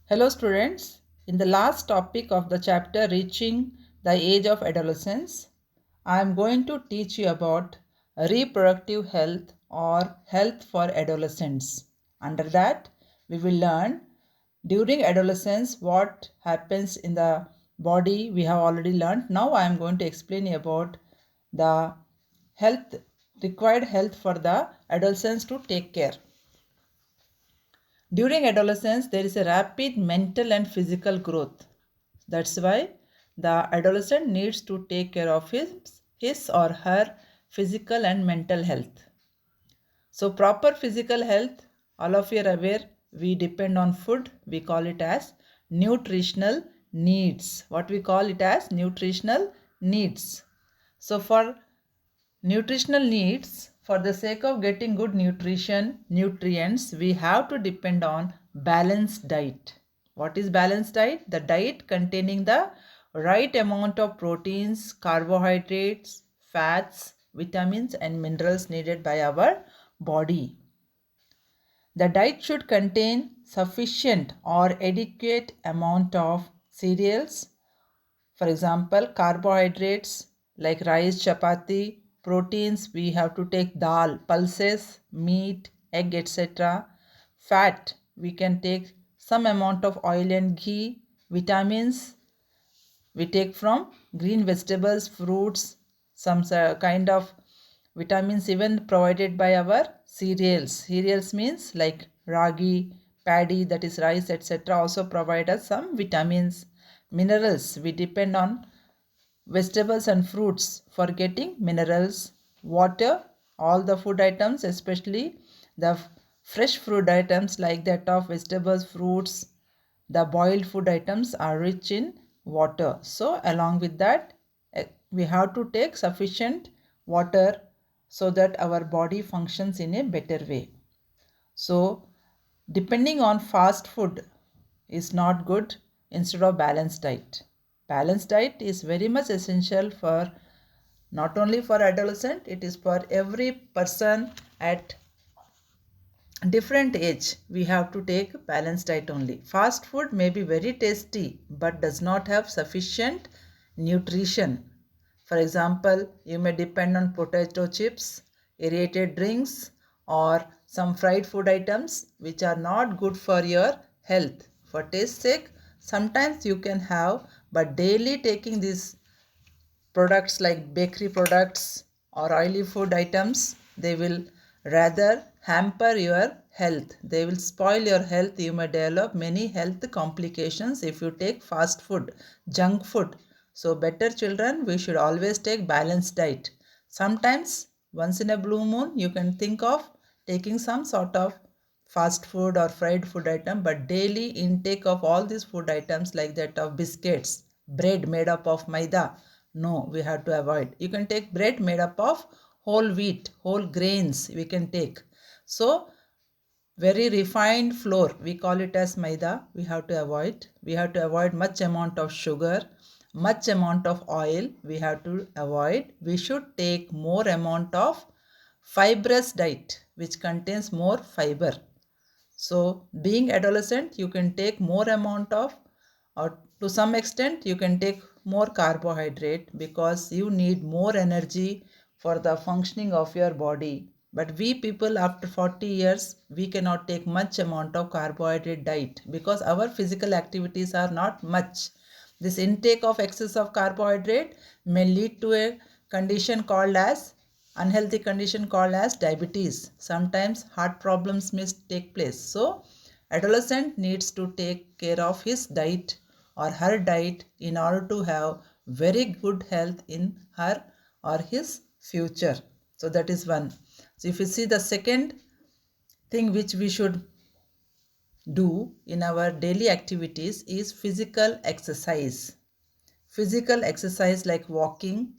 Hello students, in the last topic of the chapter reaching the age of adolescence, I am going to teach you about reproductive health or health for adolescents. Under that, we will learn during adolescence what happens in the body we have already learned. Now I am going to explain you about the health required health for the adolescents to take care. During adolescence, there is a rapid mental and physical growth. That's why the adolescent needs to take care of his or her physical and mental health. So, proper physical health, all of you are aware, we depend on food. We call it as nutritional needs. What we call it as nutritional needs. So, for nutritional needs, for the sake of getting good nutrients, we have to depend on balanced diet. What is balanced diet? The diet containing the right amount of proteins, carbohydrates, fats, vitamins and minerals needed by our body. The diet should contain sufficient or adequate amount of cereals, for example, carbohydrates like rice, chapati, proteins, we have to take dal, pulses, meat, egg, etc. Fat, we can take some amount of oil and ghee. Vitamins, we take from green vegetables, fruits, some kind of vitamins even provided by our cereals. Cereals means like ragi, paddy, that is rice, etc. also provide us some vitamins. Minerals, we depend on vegetables and fruits for getting minerals. Water, all the food items, especially the fresh food items like that of vegetables, fruits, the boiled food items are rich in water. So along with that, we have to take sufficient water so that our body functions in a better way. So depending on fast food is not good instead of balanced diet. Balanced diet is very much essential for not only for adolescent, it is for every person at different age. We have to take balanced diet only. Fast food may be very tasty but does not have sufficient nutrition. For example, you may depend on potato chips, aerated drinks, or some fried food items which are not good for your health. For taste sake, sometimes you can have, but daily taking these products like bakery products or oily food items, they will rather hamper your health. They will spoil your health. You may develop many health complications if you take fast food, junk food. So better children, we should always take balanced diet. Sometimes once in a blue moon you can think of taking some sort of fast food or fried food item, but daily intake of all these food items like that of biscuits, bread made up of maida, no, we have to avoid. You can take bread made up of whole wheat, whole grains we can take. So very refined flour, we call it as maida, we have to avoid. We have to avoid much amount of sugar, much amount of oil we have to avoid. We should take more amount of fibrous diet which contains more fiber. So being adolescent, you can take more amount of, or to some extent you can take more carbohydrate because you need more energy for the functioning of your body. But we people after 40 years, we cannot take much amount of carbohydrate diet because our physical activities are not much. This intake of excess of carbohydrate may lead to a condition called as unhealthy condition called as diabetes. Sometimes heart problems may take place. So adolescent needs to take care of his diet or her diet in order to have very good health in her or his future. So that is one. So if you see the second thing which we should do in our daily activities is physical exercise. Physical exercise like walking,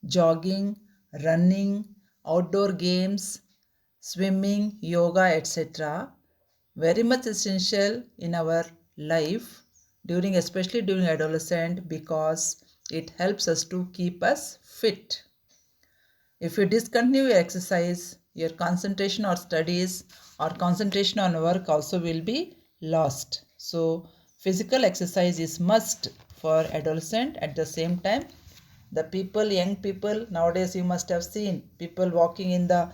jogging, running, outdoor games, swimming, yoga, etc. very much essential in our life during especially during adolescent because it helps us to keep us fit. If you discontinue your exercise, your concentration on studies or concentration on work also will be lost. So Physical exercise is must for adolescent. At the same time, the people, young people nowadays, you must have seen people walking in the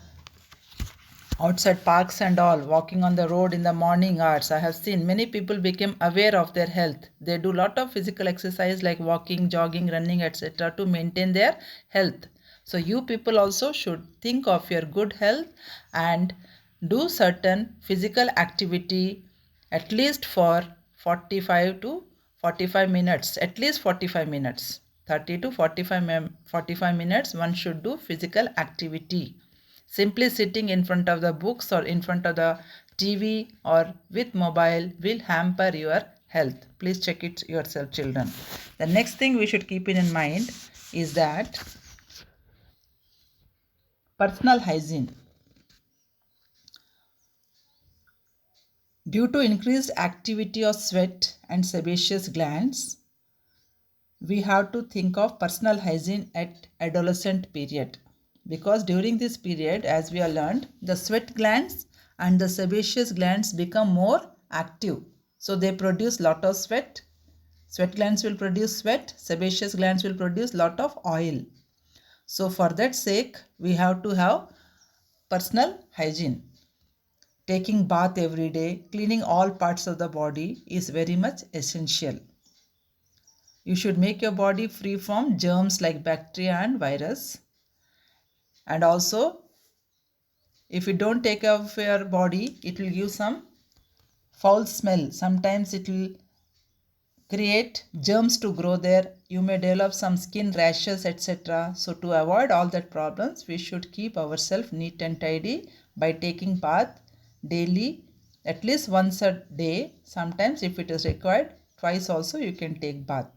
outside parks and all, walking on the road in the morning hours. I have seen many people became aware of their health. They do lot of physical exercise like walking, jogging, running, etc. to maintain their health. So you people also should think of your good health and do certain physical activity at least for 45 to 45 minutes, at least 45 minutes. 30 to 45 minutes one should do physical activity. Simply sitting in front of the books or in front of the TV or with mobile will hamper your health. Please check it yourself, children. The next thing we should keep in mind is that personal hygiene. Due to increased activity of sweat and sebaceous glands, we have to think of personal hygiene at adolescent period, because during this period, as we have learned, the sweat glands and the sebaceous glands become more active, so they produce lot of sweat. Sweat glands will produce sweat, sebaceous glands will produce lot of oil. So for that sake we have to have personal hygiene. Taking bath every day, cleaning all parts of the body is very much essential. You should make your body free from germs like bacteria and virus. And also, if you don't take care of your body, it will give some foul smell. Sometimes it will create germs to grow there. You may develop some skin rashes, etc. So to avoid all that problems, we should keep ourselves neat and tidy by taking bath daily, at least once a day. Sometimes if it is required, twice also you can take bath.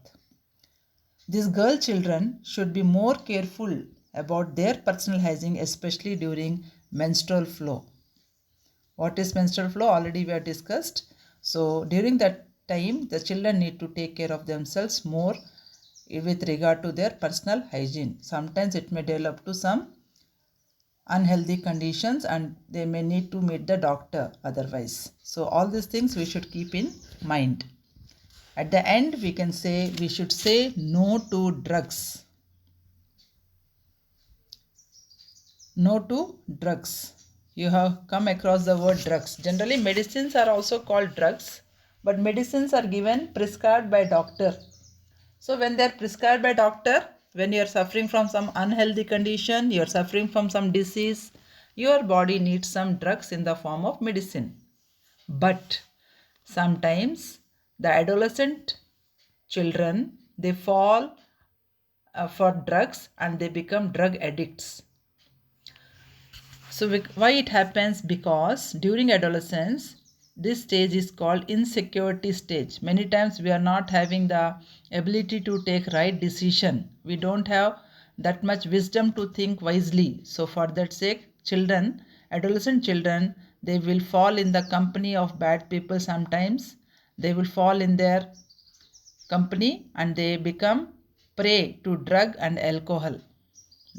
These girl children should be more careful about their personal hygiene, especially during menstrual flow. What is menstrual flow? Already we have discussed. So during that time, the children need to take care of themselves more with regard to their personal hygiene. Sometimes it may develop to some unhealthy conditions and they may need to meet the doctor otherwise. So all these things we should keep in mind. At the end, we can say we should say no to drugs. No to drugs. You have come across the word drugs. Generally, medicines are also called drugs, but medicines are given prescribed by doctor. So when they are prescribed by doctor, when you are suffering from some unhealthy condition, you are suffering from some disease, your body needs some drugs in the form of medicine. But sometimes the adolescent children, they fall for drugs and they become drug addicts. So why it happens? Because during adolescence, this stage is called insecurity stage. Many times we are not having the ability to take right decision. We don't have that much wisdom to think wisely. So for that sake, children, adolescent children, they will fall in the company of bad people sometimes. They will fall in their company and they become prey to drug and alcohol.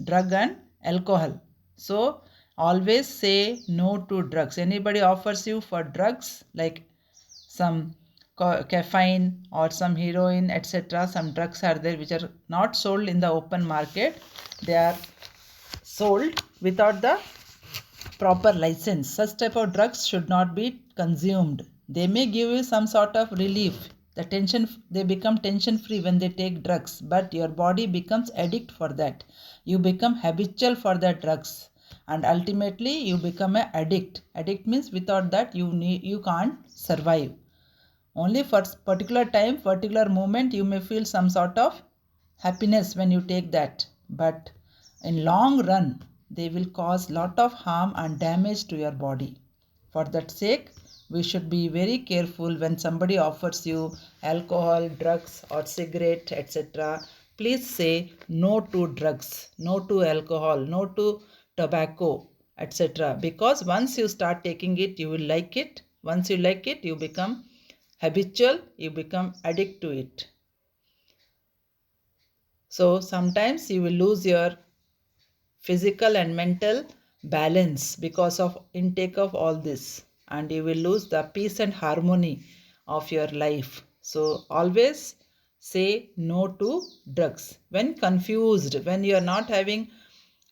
Drug and alcohol. So always say no to drugs. Anybody offers you for drugs like some caffeine or some heroin, etc., some drugs are there which are not sold in the open market. They are sold without the proper license. Such type of drugs should not be consumed. They may give you some sort of relief. They become tension free when they take drugs, but your body becomes addict for that. You become habitual for the drugs and ultimately you become an addict. Addict means without that you can't survive. Only for particular time, particular moment you may feel some sort of happiness when you take that, but in long run they will cause lot of harm and damage to your body. For that sake, we should be very careful when somebody offers you alcohol, drugs or cigarette, etc. Please say no to drugs, no to alcohol, no to tobacco, etc. Because once you start taking it, you will like it. Once you like it, you become habitual, you become addict to it. So sometimes you will lose your physical and mental balance because of intake of all this, and you will lose the peace and harmony of your life. So always say no to drugs. When confused, when you are not having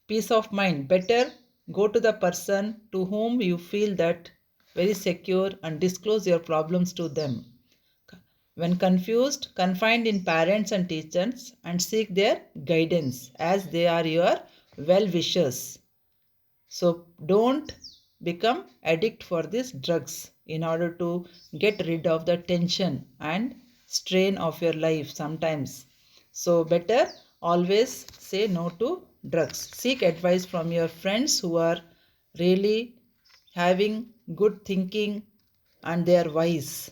peace of mind, better go to the person to whom you feel that very secure and disclose your problems to them. When confused, confide in parents and teachers and seek their guidance as they are your well wishers. So don't become addict for these drugs in order to get rid of the tension and strain of your life sometimes. So better always say no to drugs. Seek advice from your friends who are really having good thinking and they are wise.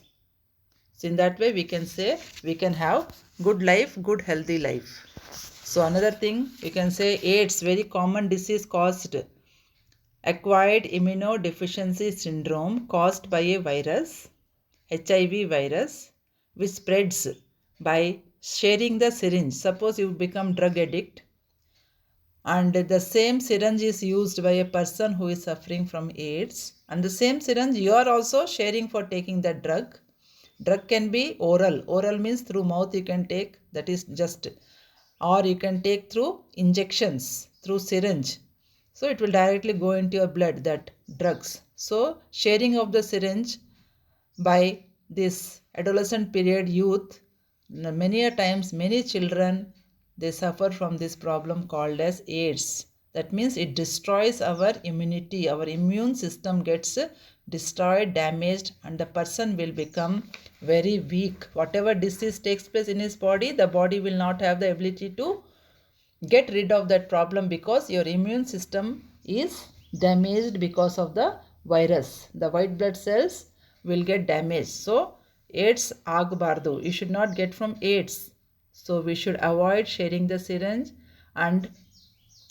So in that way we can say we can have good life, good healthy life. So another thing we can say AIDS, very common disease caused acquired immunodeficiency syndrome caused by a virus, HIV virus, which spreads by sharing the syringe. Suppose you become drug addict and the same syringe is used by a person who is suffering from AIDS, and the same syringe you are also sharing for taking that drug. Drug can be oral. Oral means through mouth you can take, that is just, or you can take through injections, through syringe. So it will directly go into your blood, that drugs. So sharing of the syringe by this adolescent period youth, many a times many children they suffer from this problem called as AIDS. That means it destroys our immunity, our immune system gets destroyed, damaged, and the person will become very weak. Whatever disease takes place in his body, the body will not have the ability to get rid of that problem because your immune system is damaged because of the virus. The white blood cells will get damaged. So AIDS agbardu. You should not get from AIDS. So we should avoid sharing the syringe and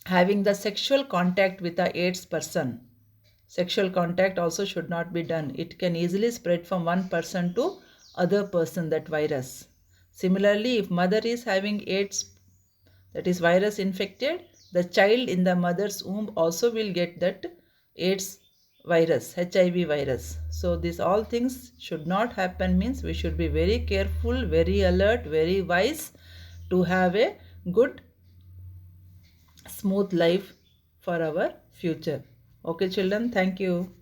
having the sexual contact with the AIDS person. Sexual contact also should not be done. It can easily spread from one person to other person, that virus. Similarly, if mother is having AIDS, that is virus infected, the child in the mother's womb also will get that AIDS virus, HIV virus. So these all things should not happen, means we should be very careful, very alert, very wise to have a good smooth life for our future. Okay children, thank you.